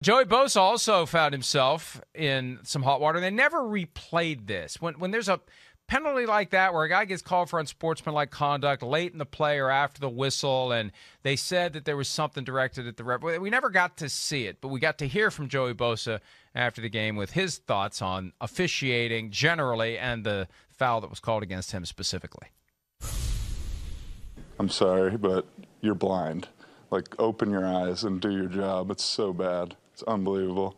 Joey Bosa also found himself in some hot water. They never replayed this. When there's a penalty like that where a guy gets called for unsportsmanlike conduct late in the play or after the whistle, and they said that there was something directed at the ref, we never got to see it, but we got to hear from Joey Bosa after the game with his thoughts on officiating generally and the foul that was called against him specifically. I'm sorry, but you're blind. Like, open your eyes and do your job. It's so bad. It's unbelievable.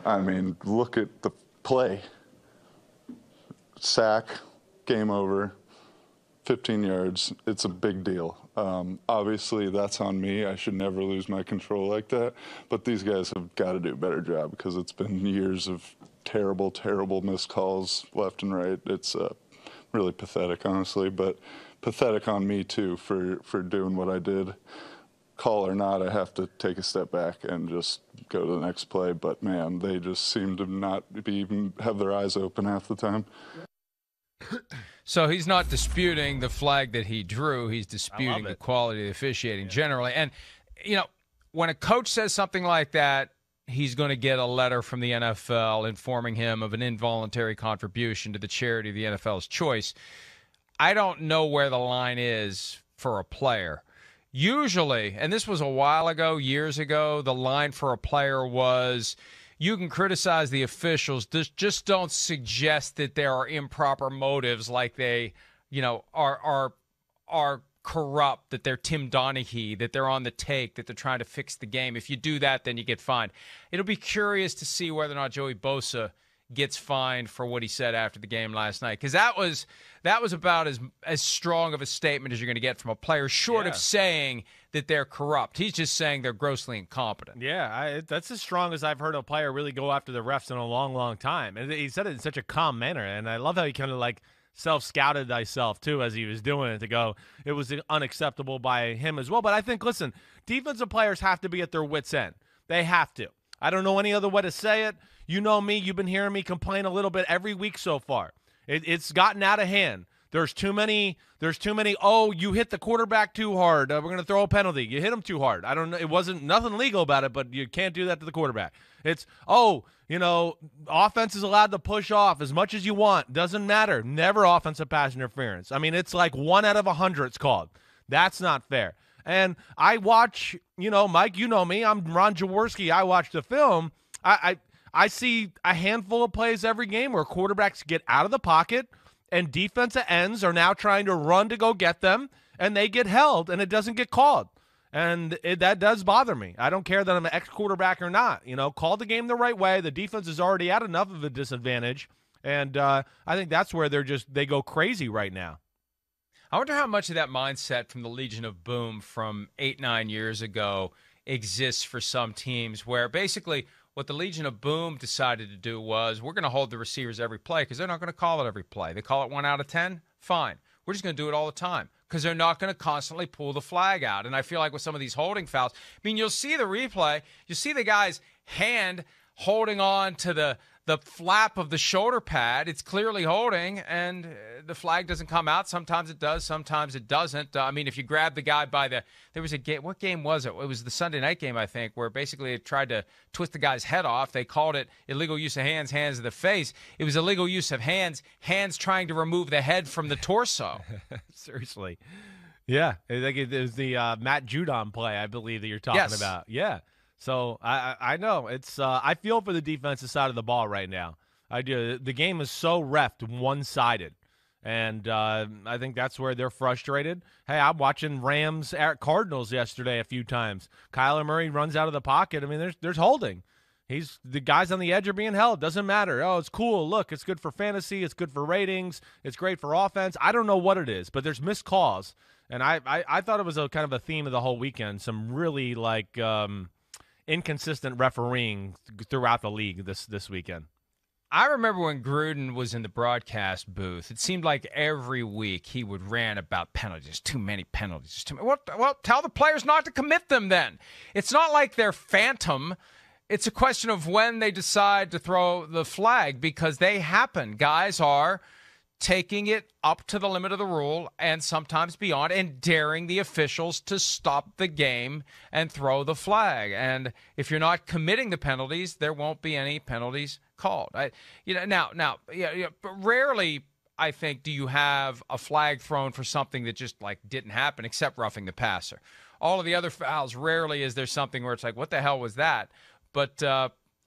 I mean, look at the play. Sack, game over, 15 yards. It's a big deal. Obviously, that's on me. I should never lose my control like that. But these guys have got to do a better job because it's been years of terrible, terrible missed calls left and right. It's really pathetic, honestly, but pathetic on me, too, for doing what I did. Call or not, I have to take a step back and just go to the next play. But, man, they just seem to not even have their eyes open half the time. So he's not disputing the flag that he drew. He's disputing the quality of the officiating generally. And, you know, when a coach says something like that, he's going to get a letter from the NFL informing him of an involuntary contribution to the charity of the NFL's choice. I don't know where the line is for a player. Usually, and this was a while ago, years ago, the line for a player was, you can criticize the officials, just don't suggest that there are improper motives, like they, you know, are corrupt, that they're Tim Donaghy, that they're on the take, that they're trying to fix the game. If you do that, then you get fined. It'll be curious to see whether or not Joey Bosa gets fined for what he said after the game last night, because that was about as strong of a statement as you're going to get from a player, short of saying that they're corrupt. He's just saying they're grossly incompetent. Yeah, that's as strong as I've heard a player really go after the refs in a long, long time. And he said it in such a calm manner, and I love how he kind of like self-scouted thyself, too, as he was doing it, to go, it was unacceptable by him as well. But I think, listen, defensive players have to be at their wits' end. They have to. I don't know any other way to say it. You know me. You've been hearing me complain a little bit every week so far. It's gotten out of hand. There's too many, oh, you hit the quarterback too hard. We're going to throw a penalty. You hit him too hard. I don't know. It wasn't nothing legal about it, but you can't do that to the quarterback. It's, offense is allowed to push off as much as you want. Doesn't matter. Never offensive pass interference. I mean, it's like 1 out of 100 it's called. That's not fair. And I watch, Mike, you know me. I'm Ron Jaworski. I watch the film. I see a handful of plays every game where quarterbacks get out of the pocket and defensive ends are now trying to run to go get them, and they get held, and it doesn't get called. And that does bother me. I don't care that I'm an ex-quarterback or not. Call the game the right way. The defense is already at enough of a disadvantage, and I think that's where they go crazy right now. I wonder how much of that mindset from the Legion of Boom from 8-9 years ago exists for some teams, where basically what the Legion of Boom decided to do was, we're going to hold the receivers every play because they're not going to call it every play. They call it 1 out of 10, fine. We're just going to do it all the time because they're not going to constantly pull the flag out. And I feel like with some of these holding fouls, you'll see the replay, you see the guy's hand holding on to the flap of the shoulder pad. It's clearly holding, and the flag doesn't come out. Sometimes it does, sometimes it doesn't. If you grab the guy by there was a game, what game was it? It was the Sunday night game, I think, where basically it tried to twist the guy's head off. They called it illegal use of hands to the face. It was illegal use of hands trying to remove the head from the torso. Seriously. Yeah, it was the Matt Judon play, I believe, that you're talking about. Yeah. So I know it's I feel for the defensive side of the ball right now. I do. The game is so reffed one-sided, and I think that's where they're frustrated. Hey, I'm watching Rams at Cardinals yesterday a few times. Kyler Murray runs out of the pocket. There's holding. The guys on the edge are being held. Doesn't matter. Oh, it's cool. Look, it's good for fantasy. It's good for ratings. It's great for offense. I don't know what it is, but there's missed calls, and I thought it was a kind of a theme of the whole weekend. Some really inconsistent refereeing throughout the league this weekend. I remember when Gruden was in the broadcast booth, it seemed like every week he would rant about penalties. Too many penalties. Well, tell the players not to commit them then. It's not like they're phantom. It's a question of when they decide to throw the flag, because they happen. Guys are taking it up to the limit of the rule and sometimes beyond, and daring the officials to stop the game and throw the flag. And if you're not committing the penalties, there won't be any penalties called. Rarely, I think, do you have a flag thrown for something that just like didn't happen, except roughing the passer. All of the other fouls, rarely is there something where it's like, what the hell was that? But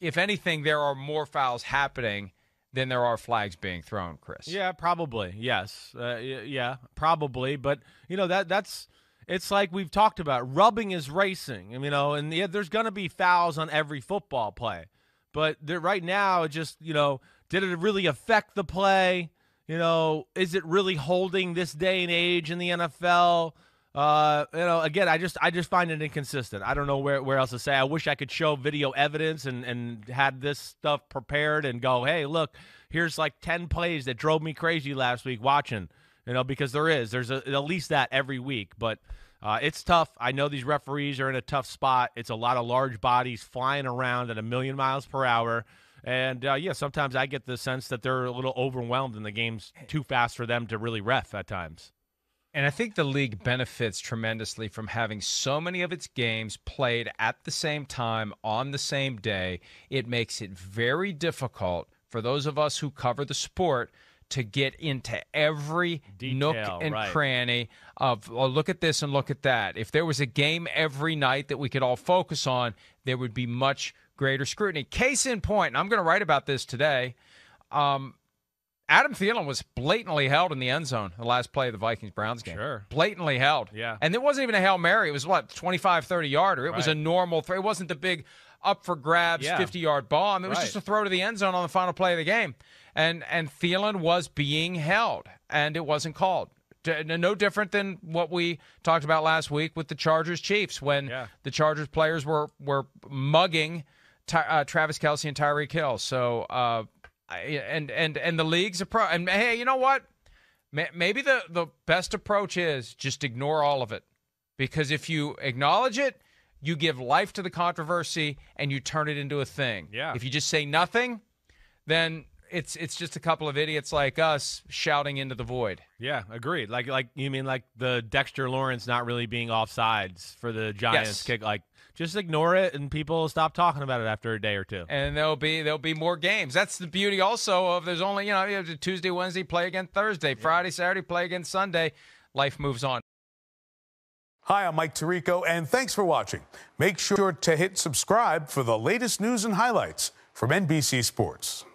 if anything, there are more fouls happening than there are flags being thrown, Chris. Yeah, probably. Yes. Yeah, probably. But, that's – it's like we've talked about. Rubbing is racing, and there's going to be fouls on every football play. But right now, it just, did it really affect the play? Is it really holding this day and age in the NFL? Again, I just find it inconsistent. I don't know where else to say. I wish I could show video evidence and had this stuff prepared and go, hey, look, here's like 10 plays that drove me crazy last week watching, because there's at least that every week. But it's tough. I know these referees are in a tough spot. It's a lot of large bodies flying around at 1,000,000 miles per hour. And, sometimes I get the sense that they're a little overwhelmed and the game's too fast for them to really ref at times. And I think the league benefits tremendously from having so many of its games played at the same time on the same day. It makes it very difficult for those of us who cover the sport to get into every nook and cranny of, oh, look at this and look at that. If there was a game every night that we could all focus on, there would be much greater scrutiny. Case in point, and I'm going to write about this today, Adam Thielen was blatantly held in the end zone the last play of the Vikings-Browns game. Sure. Blatantly held. Yeah. And it wasn't even a Hail Mary. It was, 25, 30-yarder. It was a normal throw. It wasn't the big up-for-grabs 50-yard bomb. It was just a throw to the end zone on the final play of the game. And Thielen was being held, and it wasn't called. No different than what we talked about last week with the Chargers-Chiefs when the Chargers players were mugging Travis Kelce and Tyreek Hill. So, and the league's approach. And hey, you know what? Maybe the best approach is just ignore all of it, because if you acknowledge it, you give life to the controversy and you turn it into a thing. Yeah. If you just say nothing, then it's just a couple of idiots like us shouting into the void. Yeah, agreed. Like you mean like the Dexter Lawrence not really being offsides for the Giants kick? Like, just ignore it and people will stop talking about it after a day or two. And there'll be more games. That's the beauty also of there's only, you have Tuesday, Wednesday, play again Thursday, Friday, Saturday, play again Sunday. Life moves on. Hi, I'm Mike Tirico, and thanks for watching. Make sure to hit subscribe for the latest news and highlights from NBC Sports.